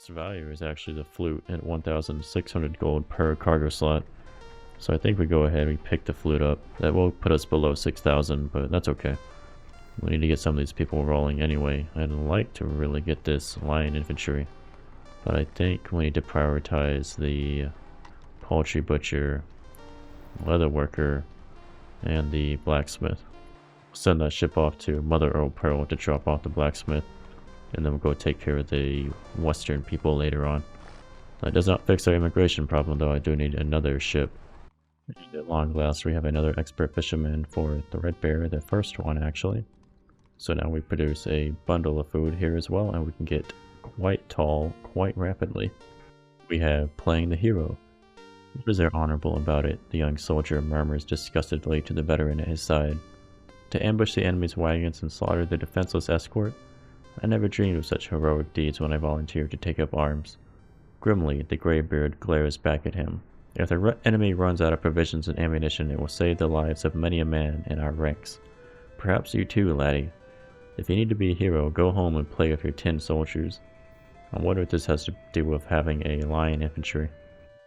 Best value is actually the flute at 1,600 gold per cargo slot. So I think we go ahead and we pick the flute up. That will put us below 6,000, but that's okay. We need to get some of these people rolling anyway. I'd like to really get this lion infantry, but I think we need to prioritize the poultry butcher, leather worker, and the blacksmith. Send that ship off to Mother Earl Pearl to drop off the blacksmith, and then we'll go take care of the western people later on. That does not fix our immigration problem, though. I do need another ship. And at long last, we have another expert fisherman for Threadbare, the first one actually. So now we produce a bundle of food here as well, and we can get quite tall quite rapidly. We have playing the hero. What is there honorable about it? The young soldier murmurs disgustedly to the veteran at his side. To ambush the enemy's wagons and slaughter the defenseless escort? I never dreamed of such heroic deeds when I volunteered to take up arms. Grimly, the greybeard glares back at him. If the enemy runs out of provisions and ammunition, it will save the lives of many a man in our ranks. Perhaps you too, laddie. If you need to be a hero, go home and play with your tin soldiers. I wonder what this has to do with having a lion infantry.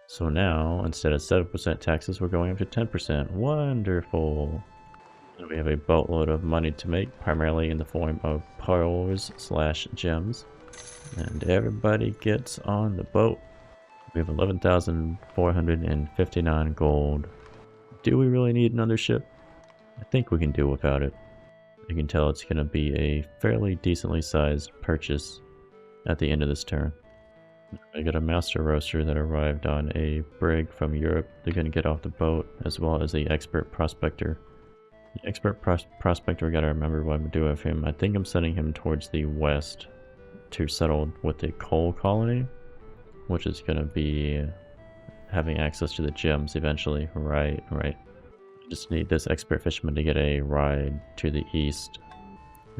So now, instead of 7% taxes, we're going up to 10%. Wonderful! And we have a boatload of money to make, primarily in the form of pearls/gems. And everybody gets on the boat. We have 11,459 gold. Do we really need another ship? I think we can do without it. You can tell it's going to be a fairly decently sized purchase at the end of this turn. I got a master roaster that arrived on a brig from Europe. They're going to get off the boat, as well as the expert prospector. The expert prospector, we got to remember what I'm doing with him. I think I'm sending him towards the west to settle with the coal colony, which is going to be having access to the gems eventually. Right. Just need this expert fisherman to get a ride to the east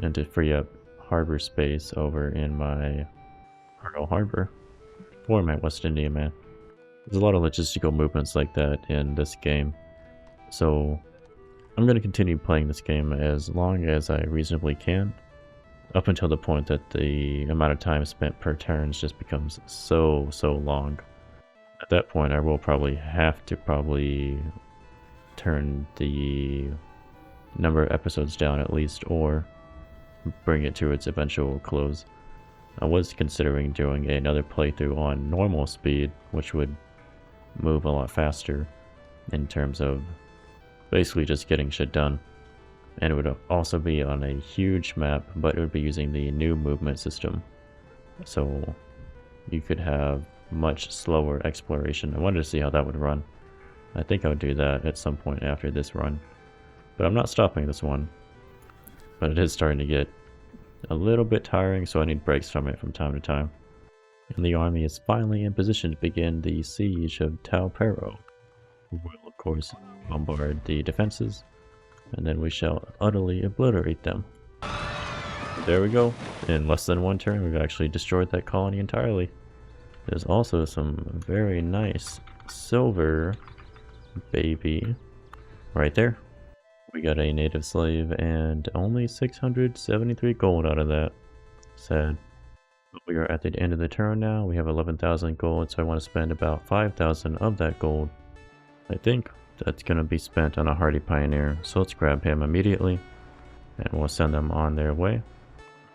and to free up harbor space over in my Pearl Harbor for my West India man. There's a lot of logistical movements like that in this game, so I'm going to continue playing this game as long as I reasonably can, up until the point that the amount of time spent per turns just becomes so long. At that point I will probably have to turn the number of episodes down at least, or bring it to its eventual close. I was considering doing another playthrough on normal speed, which would move a lot faster in terms of basically just getting shit done. And it would also be on a huge map, but it would be using the new movement system. So you could have much slower exploration. I wanted to see how that would run. I think I would do that at some point after this run. But I'm not stopping this one. But it is starting to get a little bit tiring, so I need breaks from it from time to time. And the army is finally in position to begin the siege of Tau Pero. We will, of course, bombard the defenses, and then we shall utterly obliterate them. There we go. In less than one turn, we've actually destroyed that colony entirely. There's also some very nice silver baby right there. We got a native slave and only 673 gold out of that. Sad. But we are at the end of the turn now. We have 11,000 gold, so I want to spend about 5,000 of that gold. I think that's going to be spent on a hardy pioneer, so let's grab him immediately and we'll send them on their way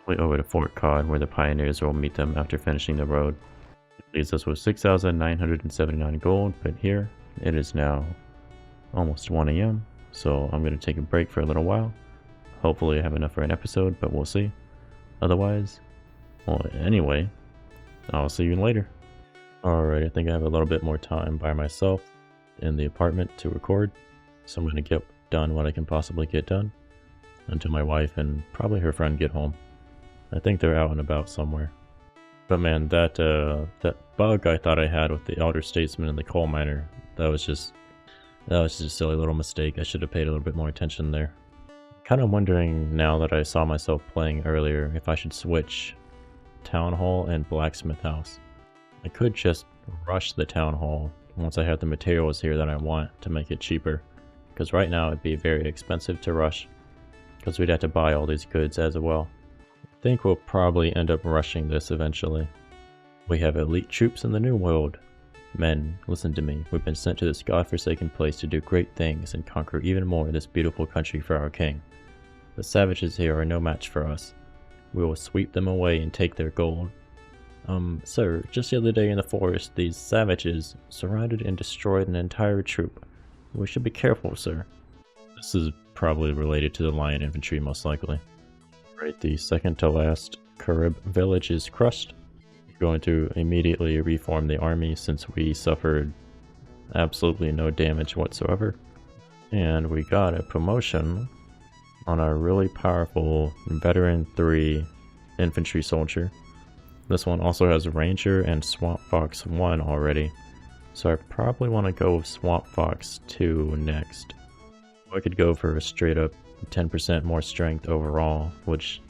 over to Fort Cod, where the pioneers will meet them after finishing the road. It leaves us with 6,979 gold, but here it is now almost 1 AM, so I'm going to take a break for a little while. Hopefully I have enough for an episode, but we'll see. Otherwise, well, anyway, I'll see you later. Alright, I think I have a little bit more time by myself in the apartment to record, so I'm going to get done what I can possibly get done until my wife and probably her friend get home. I think they're out and about somewhere. But man, that bug I thought I had with the elder statesman and the coal miner, that was just a silly little mistake. I should have paid a little bit more attention there. Kind of wondering now that I saw myself playing earlier if I should switch Town Hall and Blacksmith House. I could just rush the Town Hall once I have the materials here that I want to make it cheaper, because right now it'd be very expensive to rush because we'd have to buy all these goods as well. I think we'll probably end up rushing this eventually. We have elite troops in the New World. Men, listen to me. We've been sent to this godforsaken place to do great things and conquer even more this beautiful country for our king. The savages here are no match for us. We will sweep them away and take their gold. Sir, just the other day in the forest, these savages surrounded and destroyed an entire troop. We should be careful, sir. This is probably related to the lion infantry, most likely. Right, the second to last Carib village is crushed. We're going to immediately reform the army since we suffered absolutely no damage whatsoever. And we got a promotion on our really powerful Veteran 3 infantry soldier. This one also has Ranger and Swamp Fox 1 already, so I probably want to go with Swamp Fox 2 next. I could go for a straight up 10% more strength overall, which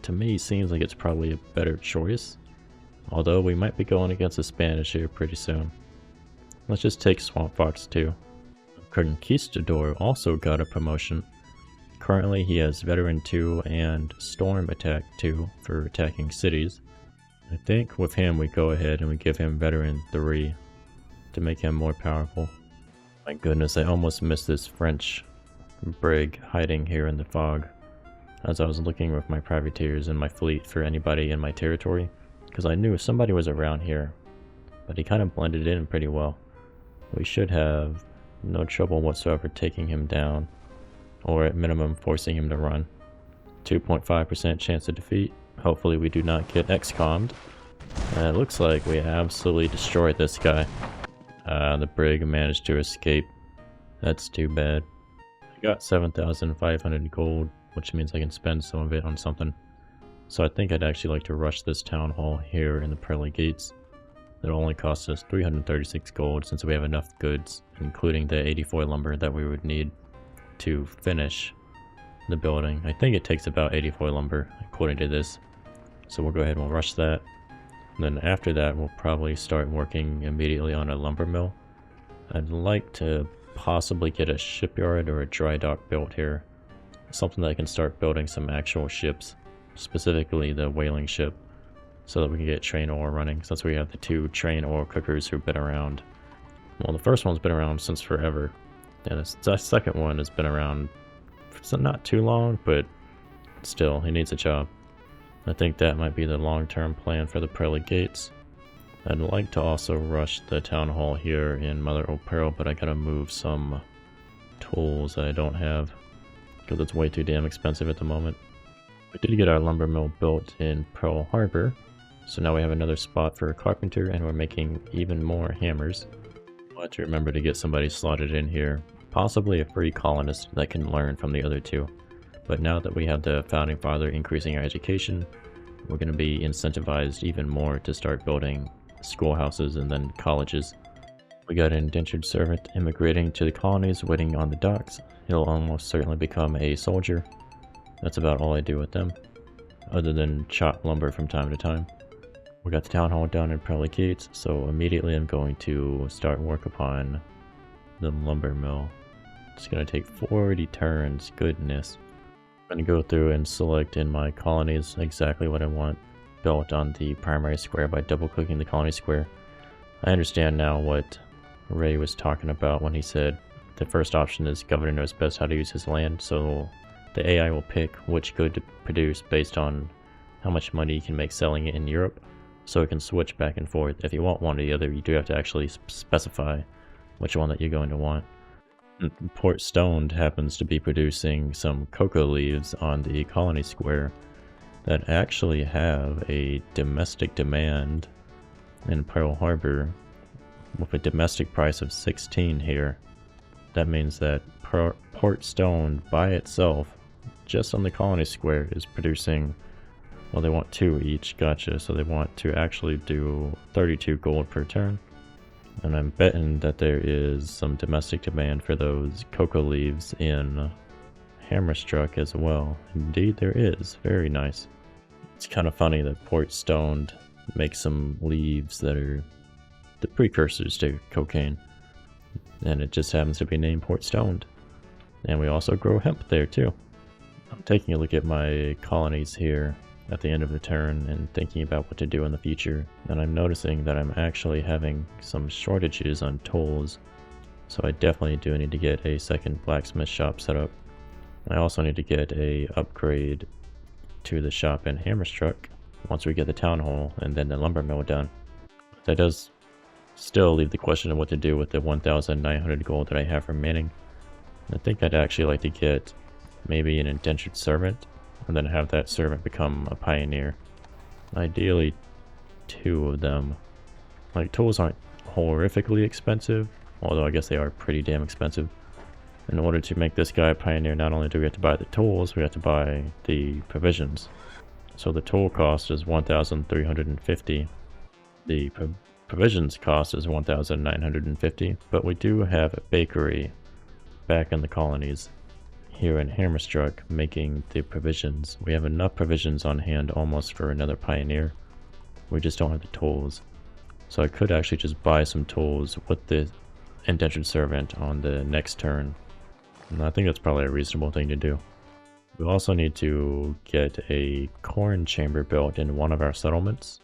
to me seems like it's probably a better choice, although we might be going against the Spanish here pretty soon. Let's just take Swamp Fox 2. Conquistador also got a promotion. Currently he has Veteran 2 and Storm Attack 2 for attacking cities. I think with him we go ahead and we give him Veteran 3 to make him more powerful. My goodness, I almost missed this French brig hiding here in the fog as I was looking with my privateers and my fleet for anybody in my territory, because I knew somebody was around here, but he kind of blended in pretty well. We should have no trouble whatsoever taking him down, or at minimum forcing him to run. 2.5% chance of defeat. Hopefully we do not get XCOM'd. It looks like we absolutely destroyed this guy. The brig managed to escape. That's too bad. I got 7,500 gold, which means I can spend some of it on something. So I think I'd actually like to rush this town hall here in the pearly gates. It'll only cost us 336 gold since we have enough goods, including the 84 lumber that we would need to finish the building. I think it takes about 84 lumber according to this, so we'll go ahead and we'll rush that. And then after that we'll probably start working immediately on a lumber mill. I'd like to possibly get a shipyard or a dry dock built here, something that I can start building some actual ships, specifically the whaling ship, so that we can get train ore running, since we have the 2 train ore cookers who've been around. Well, the first one's been around since forever, and the second one has been around for not too long, but still, he needs a job. I think that might be the long-term plan for the pearly gates. I'd like to also rush the town hall here in Mother o' Pearl, but I gotta move some tools that I don't have, because it's way too damn expensive at the moment. We did get our lumber mill built in Pearl Harbor, so now we have another spot for a carpenter, and we're making even more hammers. I'll have to remember to get somebody slotted in here, possibly a free colonist that can learn from the other 2. But now that we have the Founding Father increasing our education, we're going to be incentivized even more to start building schoolhouses and then colleges. We got an indentured servant immigrating to the colonies waiting on the docks. He'll almost certainly become a soldier. That's about all I do with them, other than chop lumber from time to time. We got the town hall down in Pearly Gates, so immediately I'm going to start work upon the lumber mill. It's going to take 40 turns, goodness. I'm going to go through and select in my colonies exactly what I want built on the primary square by double clicking the colony square. I understand now what Ray was talking about when he said the first option is governor knows best how to use his land, so the AI will pick which good to produce based on how much money you can make selling it in Europe, so it can switch back and forth. If you want one or the other, you do have to actually specify which one that you're going to want. Port Stoned happens to be producing some cocoa leaves on the colony square that actually have a domestic demand in Pearl Harbor with a domestic price of 16 here. That means that Port Stoned by itself, just on the colony square, is producing, well, they want 2 each, gotcha, so they want to actually do 32 gold per turn. And I'm betting that there is some domestic demand for those cocoa leaves in Hammerstruck as well. Indeed there is. Very nice. It's kind of funny that Port Stoned makes some leaves that are the precursors to cocaine. And it just happens to be named Port Stoned. And we also grow hemp there too. I'm taking a look at my colonies here. at the end of the turn and thinking about what to do in the future, and I'm noticing that I'm actually having some shortages on tools, so I definitely do need to get a second blacksmith shop set up. I also need to get a upgrade to the shop and hammer's truck once we get the town hall and then the lumber mill done. That does still leave the question of what to do with the 1,900 gold that I have remaining. I think I'd actually like to get maybe an indentured servant and then have that servant become a pioneer. Ideally 2 of them. Like, tools aren't horrifically expensive, although I guess they are pretty damn expensive. In order to make this guy a pioneer, not only do we have to buy the tools, we have to buy the provisions. So the tool cost is 1,350. The provisions cost is 1,950, but we do have a bakery back in the colonies here in Hammerstruck making the provisions. We have enough provisions on hand almost for another pioneer. We just don't have the tools. So I could actually just buy some tools with the indentured servant on the next turn. And I think that's probably a reasonable thing to do. We also need to get a corn chamber built in one of our settlements.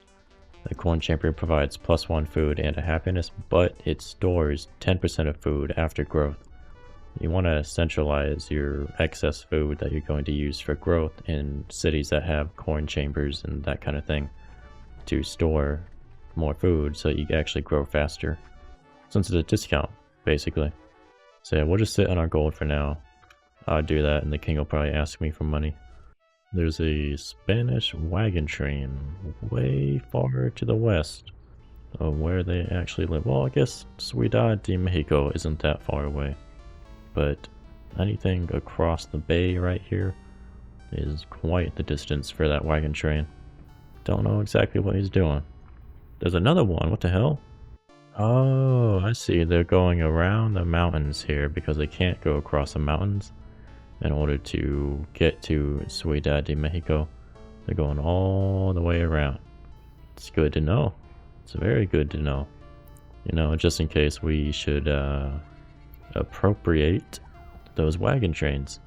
The corn chamber provides +1 food and a happiness, but it stores 10% of food after growth. You want to centralize your excess food that you're going to use for growth in cities that have corn chambers and that kind of thing to store more food so you can actually grow faster. Since it's a discount, basically. So yeah, we'll just sit on our gold for now. I'll do that and the king will probably ask me for money. There's a Spanish wagon train way far to the west of where they actually live. Well, I guess Ciudad de Mexico isn't that far away. But anything across the bay right here is quite the distance for that wagon train. Don't know exactly what he's doing. There's another one, what the hell? Oh, I see, they're going around the mountains here because they can't go across the mountains in order to get to Ciudad de Mexico. They're going all the way around. It's good to know. It's very good to know. You know, just in case we should appropriate those wagon trains.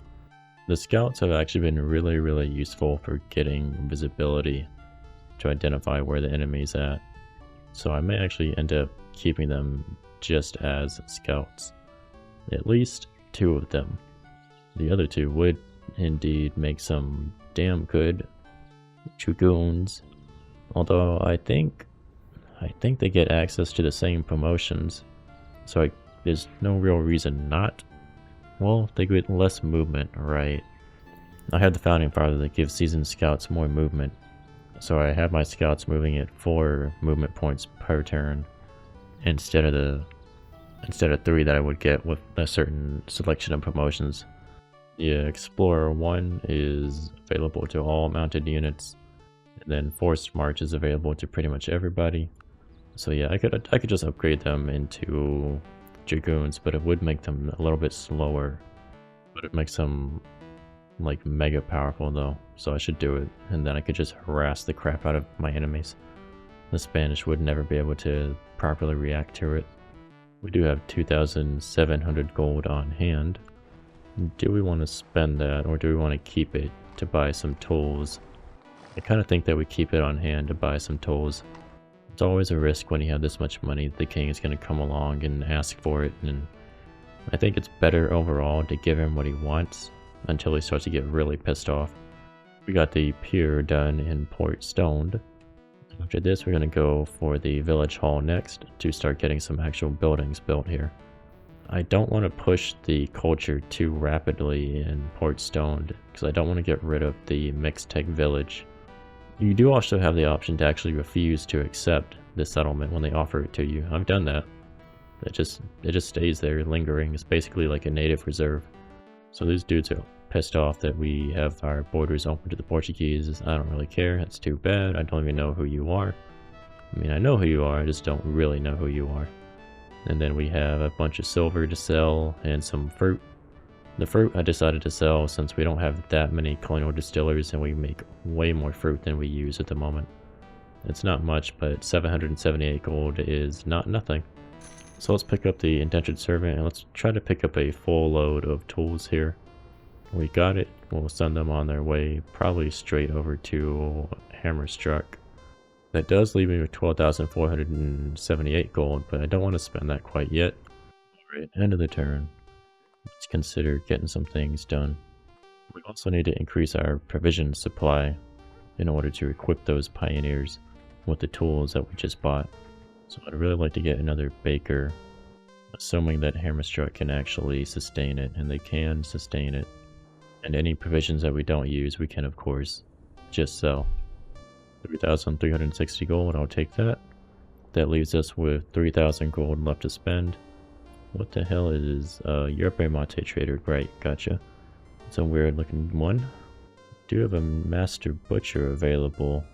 The scouts have actually been really useful for getting visibility to identify where the enemy's at. So I may actually end up keeping them just as scouts. At least 2 of them. The other 2 would indeed make some damn good dragoons. Although I think they get access to the same promotions. So there's no real reason not. Well, they get less movement, right? I had the founding father that gives seasoned scouts more movement. So I have my scouts moving at 4 movement points per turn instead of 3 that I would get with a certain selection of promotions. Yeah, Explorer 1 is available to all mounted units, and then Forced March is available to pretty much everybody. So yeah, I could just upgrade them into dragoons, but it would make them a little bit slower. But it makes them like mega powerful though, so I should do it, and then I could just harass the crap out of my enemies. The Spanish would never be able to properly react to it. We do have 2,700 gold on hand. Do we want to spend that, or do we want to keep it to buy some tools? I kind of think that we keep it on hand to buy some tools. It's always a risk when you have this much money. The king is going to come along and ask for it, and I think it's better overall to give him what he wants until he starts to get really pissed off. We got the pier done in Port Stoned. After this, we're going to go for the village hall next to start getting some actual buildings built here. I don't want to push the culture too rapidly in Port Stoned because I don't want to get rid of the mixed tech village. You do also have the option to actually refuse to accept the settlement when they offer it to you. I've done that. It just stays there lingering. It's basically like a native reserve. So these dudes are pissed off that we have our borders open to the Portuguese. I don't really care. That's too bad. I don't even know who you are. I mean, I know who you are. I just don't really know who you are. And then we have a bunch of silver to sell and some fruit. The fruit I decided to sell since we don't have that many colonial distillers and we make way more fruit than we use at the moment. It's not much, but 778 gold is not nothing. So let's pick up the indentured servant and let's try to pick up a full load of tools here. We got it we'll send them on their way, probably straight over to Hammerstruck. That does leave me with 12,478 gold, but I don't want to spend that quite yet. Alright, end of the turn. Let's consider getting some things done. We also need to increase our provision supply in order to equip those pioneers with the tools that we just bought. So I'd really like to get another baker, assuming that Hammerstruck can actually sustain it, and they can sustain it. And any provisions that we don't use, we can of course just sell. 3,360 gold, I'll take that. That leaves us with 3,000 gold left to spend. What the hell is Yerpe Mate Trader? Right, gotcha. It's a weird looking one. Do have a Master Butcher available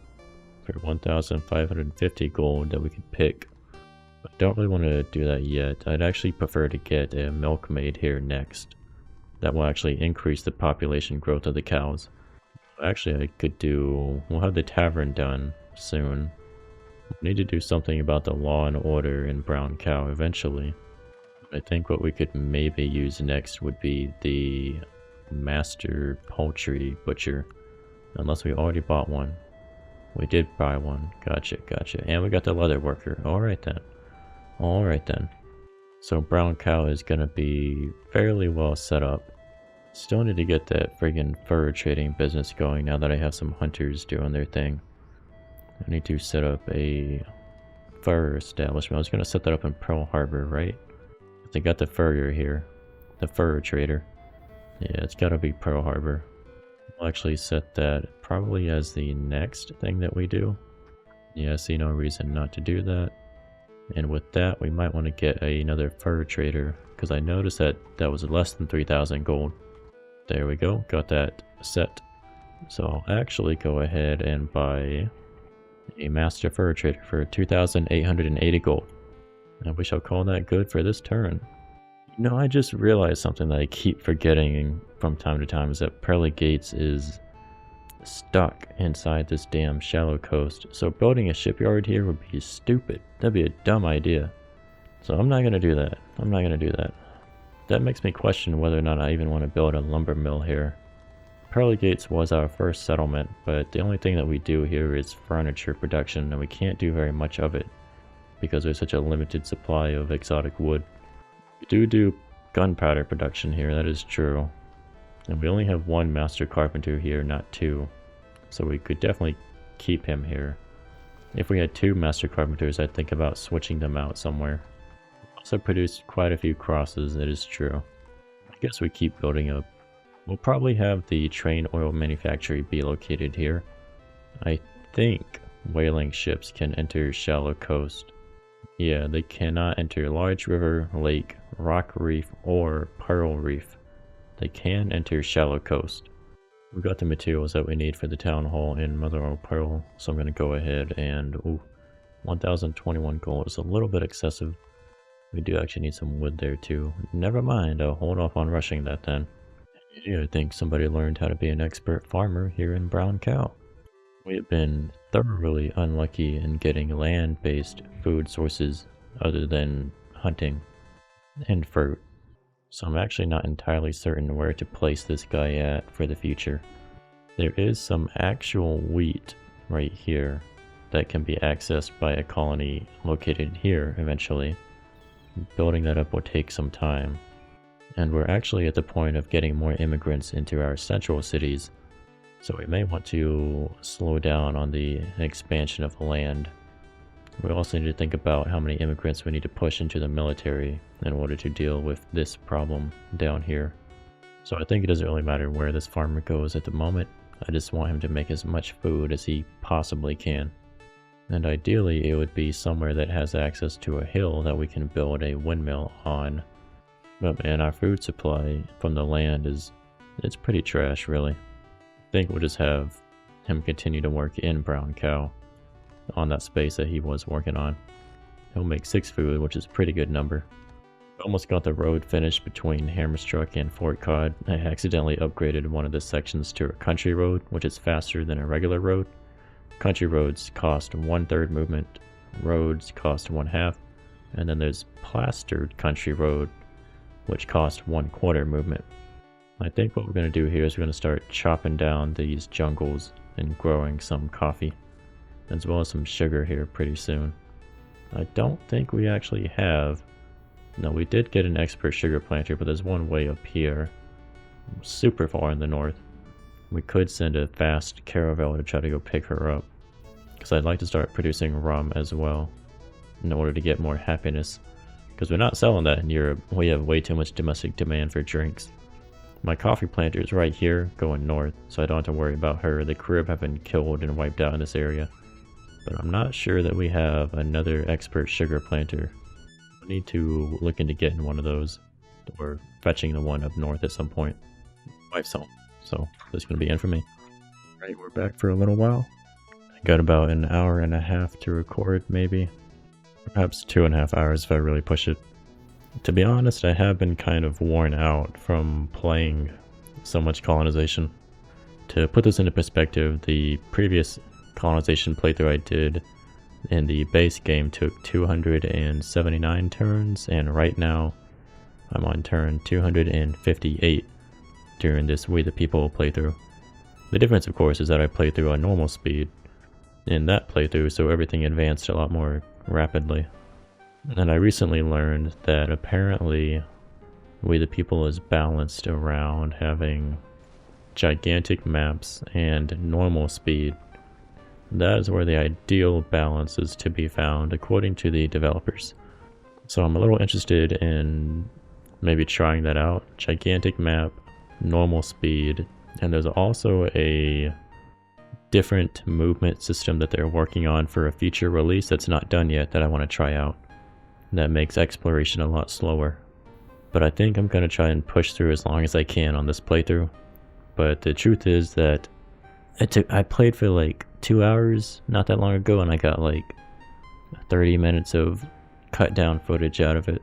for 1,550 gold that we could pick. I don't really want to do that yet. I'd actually prefer to get a milkmaid here next. That will actually increase the population growth of the cows. Actually, I could do... we'll have the tavern done soon. We need to do something about the law and order in Brown Cow eventually. I think what we could maybe use next would be the Master Poultry Butcher. Unless we already bought one. We did buy one. Gotcha, gotcha. And we got the leather worker. Alright then. Alright then. So Brown Cow is gonna be fairly well set up. Still need to get that friggin' fur trading business going now that I have some hunters doing their thing. I need to set up a fur establishment. I was gonna set that up in Pearl Harbor, right? They got the furrier here. The fur trader. Yeah, it's gotta be Pearl Harbor. We'll actually set that probably as the next thing that we do. Yeah, I see no reason not to do that. And with that, we might want to get another fur trader, because I noticed that that was less than 3,000 gold. There we go, got that set. So I'll actually go ahead and buy a master fur trader for 2,880 gold. And we shall call that good for this turn. You know, I just realized something that I keep forgetting from time to time, is that Pearly Gates is stuck inside this damn shallow coast. So building a shipyard here would be stupid. That'd be a dumb idea. So I'm not gonna do that. I'm not gonna do that. That makes me question whether or not I even want to build a lumber mill here. Pearly Gates was our first settlement, but the only thing that we do here is furniture production, and we can't do very much of it because there's such a limited supply of exotic wood. We do gunpowder production here, that is true. And we only have one master carpenter here, not two. So we could definitely keep him here. If we had two master carpenters, I'd think about switching them out somewhere. Also produced quite a few crosses, that is true. I guess we keep building up. We'll probably have the train oil manufactory be located here. I think whaling ships can enter shallow coast. Yeah, they cannot enter large river, lake, rock reef, or pearl reef. They can enter shallow coast. We've got the materials that we need for the town hall in Mother of Pearl, so I'm going to go ahead and... ooh, 1,021 gold is a little bit excessive. We do actually need some wood there too. Never mind, I'll hold off on rushing that then. Yeah, I think somebody learned how to be an expert farmer here in Brown Cow. We have been thoroughly unlucky in getting land-based food sources other than hunting and fruit. So I'm actually not entirely certain where to place this guy at for the future. There is some actual wheat right here that can be accessed by a colony located here eventually. Building that up will take some time. And we're actually at the point of getting more immigrants into our central cities. So we may want to slow down on the expansion of the land. We also need to think about how many immigrants we need to push into the military in order to deal with this problem down here. So I think it doesn't really matter where this farmer goes at the moment. I just want him to make as much food as he possibly can. And ideally it would be somewhere that has access to a hill that we can build a windmill on. But man, our food supply from the land it's pretty trash really. I think we'll just have him continue to work in Brown Cow on that space that he was working on. He'll make 6 food, which is a pretty good number. Almost got the road finished between Hammerstruck and Fort Cod. I accidentally upgraded one of the sections to a country road, which is faster than a regular road. Country roads cost 1/3 movement, roads cost 1/2, and then there's plastered country road, which cost 1/4 movement. I think what we're going to do here is we're going to start chopping down these jungles and growing some coffee, as well as some sugar here pretty soon. I don't think we actually have... No, we did get an expert sugar planter, but there's one way up here, super far in the north. We could send a fast caravel to try to go pick her up, because I'd like to start producing rum as well, in order to get more happiness, because we're not selling that in Europe. We have way too much domestic demand for drinks. My coffee planter is right here, going north, so I don't have to worry about her. The crib have been killed and wiped out in this area, but I'm not sure that we have another expert sugar planter. I need to look into getting one of those, or fetching the one up north at some point. Wife's home, so this is going to be in for me. Alright, we're back for a little while. I got about an hour and a half to record, maybe. Perhaps 2.5 hours if I really push it. To be honest, I have been kind of worn out from playing so much Colonization. To put this into perspective, the previous Colonization playthrough I did in the base game took 279 turns, and right now I'm on turn 258 during this We the People playthrough. The difference, of course, is that I played through on normal speed in that playthrough, so everything advanced a lot more rapidly. And I recently learned that apparently We the People is balanced around having gigantic maps and normal speed. That is where the ideal balance is to be found, according to the developers. So I'm a little interested in maybe trying that out. Gigantic map, normal speed, and there's also a different movement system that they're working on for a future release that's not done yet that I want to try out. That makes exploration a lot slower. But I think I'm going to try and push through as long as I can on this playthrough. But the truth is that I played for like 2 hours not that long ago, and I got like 30 minutes of cut down footage out of it.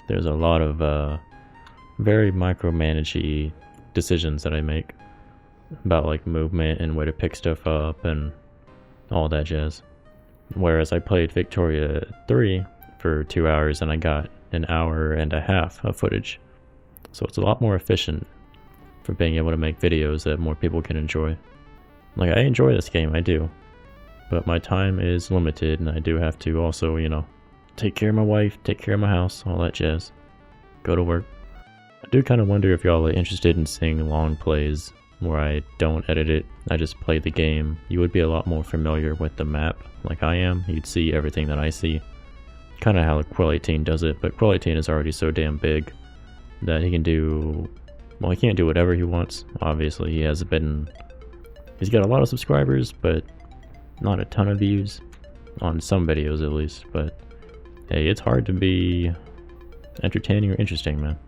There's a lot of very micromanagey decisions that I make about like movement and where to pick stuff up and all that jazz. Whereas I played Victoria 3 for 2 hours and I got an hour and a half of footage. So it's a lot more efficient for being able to make videos that more people can enjoy. Like, I enjoy this game, I do. But my time is limited, and I do have to also, you know, take care of my wife, take care of my house, all that jazz. Go to work. I do kind of wonder if y'all are interested in seeing long plays where I don't edit it, I just play the game. You would be a lot more familiar with the map, like I am. You'd see everything that I see. Kind of how Col Mod does it, but Col Mod is already so damn big that he can do... Well, he can't do whatever he wants. Obviously, he's got a lot of subscribers, but not a ton of views. On some videos, at least. But, hey, it's hard to be entertaining or interesting, man.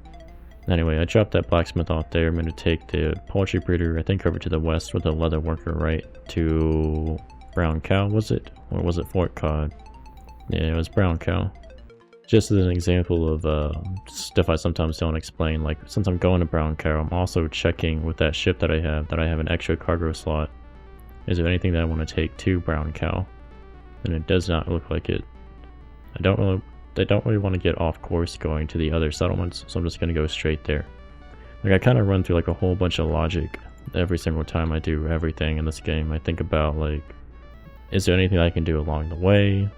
Anyway, I dropped that blacksmith off there. I'm going to take the poultry breeder, I think, over to the west with the leather worker, right? To Brown Cow, was it? Or was it Fort Cod? Yeah, it was Brown Cow. Just as an example of stuff I sometimes don't explain, like since I'm going to Brown Cow, I'm also checking with that ship that I have an extra cargo slot. Is there anything that I want to take to Brown Cow? And it does not look like it. I don't really want to get off course going to the other settlements, so I'm just going to go straight there. Like, I kind of run through like a whole bunch of logic every single time I do everything in this game. I think about like, is there anything I can do along the way?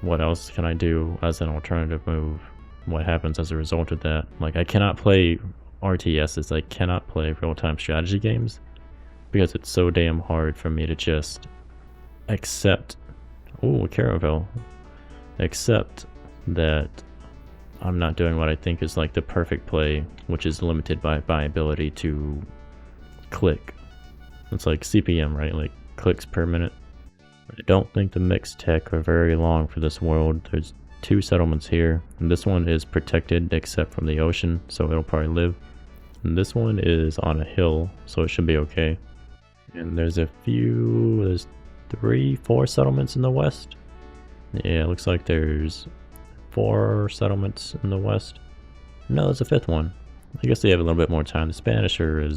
What else can I do as an alternative move? What happens as a result of that? Like, I cannot play RTSs, I cannot play real-time strategy games because it's so damn hard for me to just accept, ooh, Caravel, accept that I'm not doing what I think is like the perfect play, which is limited by my ability to click. It's like CPM, right? Like clicks per minute. I don't think the mixed tech are very long for this world. There's 2 settlements here, and this one is protected except from the ocean, so it'll probably live. And this one is on a hill, so it should be okay. And there's 3-4 settlements in the west. Yeah, it looks like there's 4 settlements in the west. No, there's a 5th one. I guess they have a little bit more time. The Spanish they're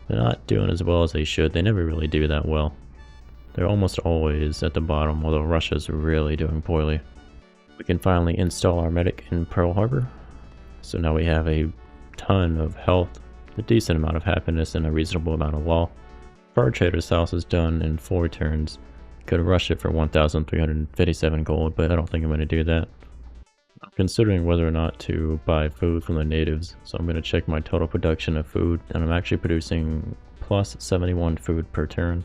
not doing as well as they should. They never really do that well. They're almost always at the bottom, although Russia's really doing poorly. We can finally install our medic in Pearl Harbor. So now we have a ton of health a decent amount of happiness and a reasonable amount of law. Fur Trader's house is done in 4 turns. Could rush it for 1,357 gold, but I don't think I'm going to do that. I'm considering whether or not to buy food from the natives, so I'm going to check my total production of food, and I'm actually producing plus 71 food per turn.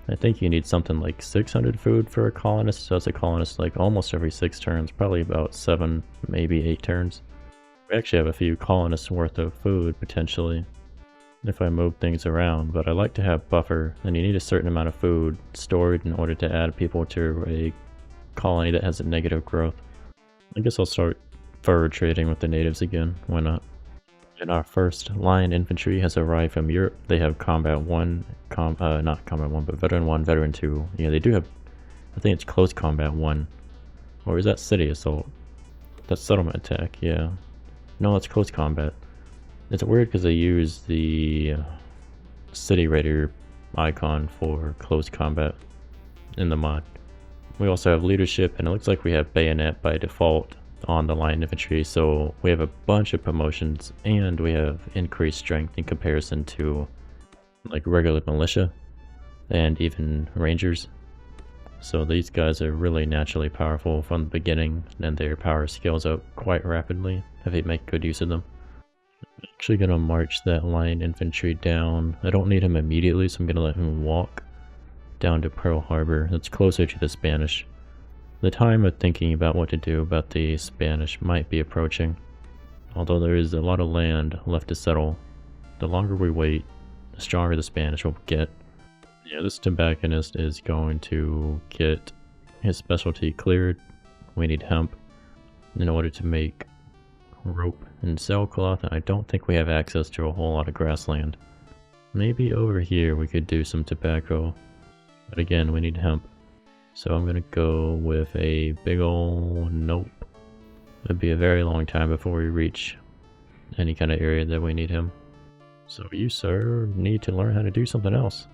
I think you need something like 600 food for a colonist, so that's a colonist like almost every 6 turns, probably about 7, maybe 8 turns. We actually have a few colonists worth of food, potentially, if I move things around, but I like to have buffer, and you need a certain amount of food stored in order to add people to a colony that has a negative growth. I guess I'll start fur trading with the natives again, why not? And our first line infantry has arrived from Europe. They have combat 1, not combat 1, but veteran 1, veteran 2. Yeah, they do have, I think it's close combat 1. Or is that city assault? That's settlement attack, yeah. No, it's close combat. It's weird because they use the city raider icon for close combat in the mod. We also have leadership, and it looks like we have bayonet by default on the line infantry, so we have a bunch of promotions and we have increased strength in comparison to like regular militia and even rangers. So these guys are really naturally powerful from the beginning, and their power scales up quite rapidly if you make good use of them. I'm actually going to march that line infantry down. I don't need him immediately, so I'm going to let him walk down to Pearl Harbor. That's closer to the Spanish. The time of thinking about what to do about the Spanish might be approaching. Although there is a lot of land left to settle, the longer we wait, the stronger the Spanish will get. Yeah, this tobacconist is going to get his specialty cleared. We need hemp in order to make rope and sailcloth, and I don't think we have access to a whole lot of grassland. Maybe over here we could do some tobacco. But again, we need hemp. So I'm gonna go with a big ol' nope. It'd be a very long time before we reach any kind of area that we need him. So you, sir, need to learn how to do something else.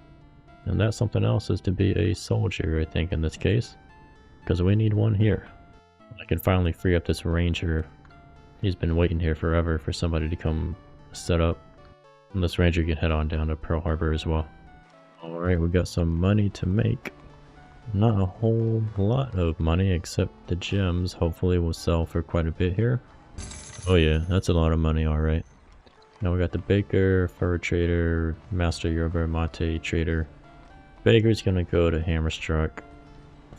And that something else is to be a soldier, I think, in this case. Because we need one here. I can finally free up this ranger. He's been waiting here forever for somebody to come set up. And this ranger can head on down to Pearl Harbor as well. Alright, we got some money to make. Not a whole lot of money, except the gems. Hopefully we'll sell for quite a bit here. Oh yeah, that's a lot of money, alright. Now we got the baker, fur trader, master yerba mate trader. Baker's gonna go to Hammerstruck.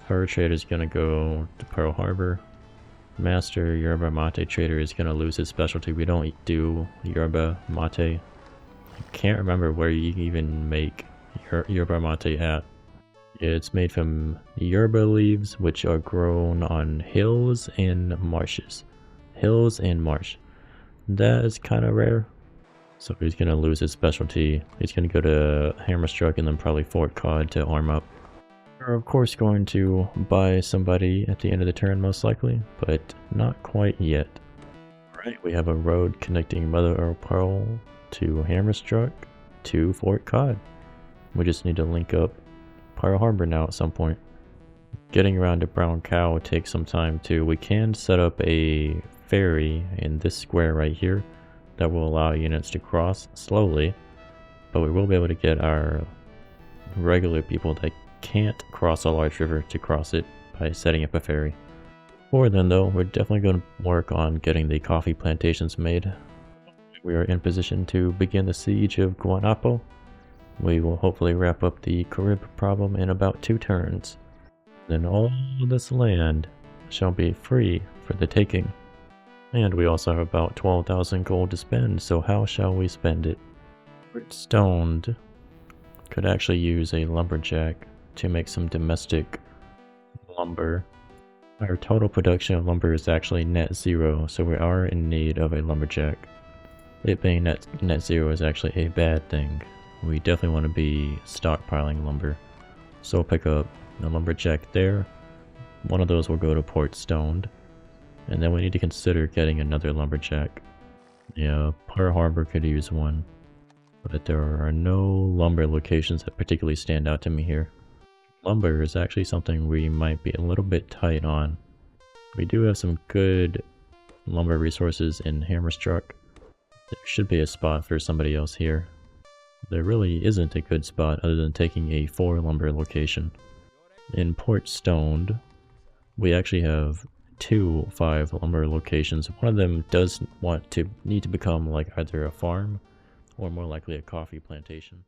Fur trader's gonna go to Pearl Harbor. Master yerba mate trader is gonna lose his specialty. We don't do yerba mate. I can't remember where you even make yerba mate at. Yeah, it's made from yerba leaves, which are grown on hills and marshes. Hills and marsh. That is kind of rare. So he's going to lose his specialty. He's going to go to Hammerstruck and then probably Fort Cod to arm up. We're of course going to buy somebody at the end of the turn most likely, but not quite yet. Alright, we have a road connecting Mother of Pearl to Hammerstruck to Fort Cod. We just need to link up Pearl Harbor now at some point. Getting around to Brown Cow will take some time too. We can set up a ferry in this square right here that will allow units to cross slowly, but we will be able to get our regular people that can't cross a large river to cross it by setting up a ferry. Before then though, we're definitely going to work on getting the coffee plantations made. We are in position to begin the siege of Guanapo. We will hopefully wrap up the Carib problem in about 2 turns. Then all this land shall be free for the taking. And we also have about 12,000 gold to spend, so how shall we spend it? Fort Stoned could actually use a lumberjack to make some domestic lumber. Our total production of lumber is actually net 0, so we are in need of a lumberjack. It being net 0 is actually a bad thing. We definitely want to be stockpiling lumber. So we'll pick up a lumberjack there. One of those will go to Port Stoned. And then we need to consider getting another lumberjack. Yeah, Pearl Harbor could use one. But there are no lumber locations that particularly stand out to me here. Lumber is actually something we might be a little bit tight on. We do have some good lumber resources in Hammerstruck. There should be a spot for somebody else here. There really isn't a good spot other than taking a 4 lumber location. In Port Stoned, we actually have 2 5 lumber locations. One of them does need to become like either a farm or more likely a coffee plantation.